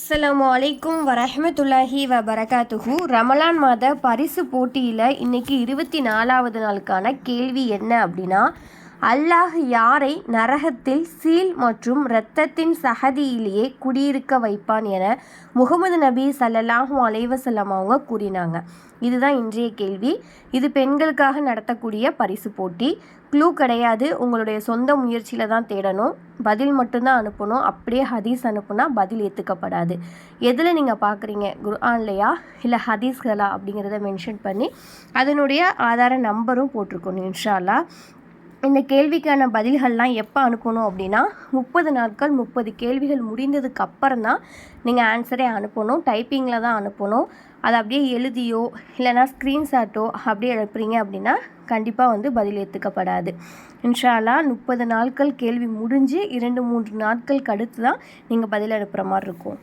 அஸ்ஸலாமு அலைக்கும் வரஹ்மத்துல்லாஹி வபரகாத்துஹு. ரமலான் மாத பரிசு போட்டியில் இன்றைக்கி 24வது நாளுக்கான கேள்வி என்ன அப்படின்னா, அல்லாஹ் யாரை நரகத்தில் சீல் மற்றும் இரத்தத்தின் சகதியிலேயே குடியிருக்க வைப்பான் என முகமது நபி ஸல்லல்லாஹு அலைஹி வஸல்லம் அவங்க கூறினாங்க. இதுதான் இன்றைய கேள்வி. இது பெண்களுக்காக நடத்தக்கூடிய பரிசு போட்டி. க்ளூ கிடையாது, உங்களுடைய சொந்த முயற்சியில் தான் தேடணும். பதில் மட்டும்தான் அனுப்பணும். அப்படியே ஹதீஸ் அனுப்புனா பதில் ஏற்றுக்கப்படாது. எதில் நீங்கள் பார்க்குறீங்க, குர்ஆன்லையா இல்லை ஹதீஸ்களா அப்படிங்கிறத மென்ஷன் பண்ணி அதனுடைய ஆதார நம்பரும் போட்டிருக்கணும் இன்ஷா அல்லாஹ். இந்த கேள்விக்கான பதில்கள்லாம் எப்போ அனுப்பணும் அப்படின்னா 30 நாட்கள் 30 கேள்விகள் முடிந்ததுக்கு அப்புறம் தான் நீங்கள் ஆன்சரே அனுப்பணும். டைப்பிங்கில் தான் அனுப்பணும். அதை அப்படியே எழுதியோ இல்லைனா ஸ்க்ரீன்ஷாட்டோ அப்படியே அனுப்புறீங்க அப்படின்னா கண்டிப்பாக பதில் ஏற்றுக்கப்படாது. இன்ஷா அல்லாஹ் 30 நாட்கள் கேள்வி முடிஞ்சு 2-3 நாட்களுக்கு அடுத்து தான் நீங்கள் பதில் அனுப்புகிற மாதிரி இருக்கும்.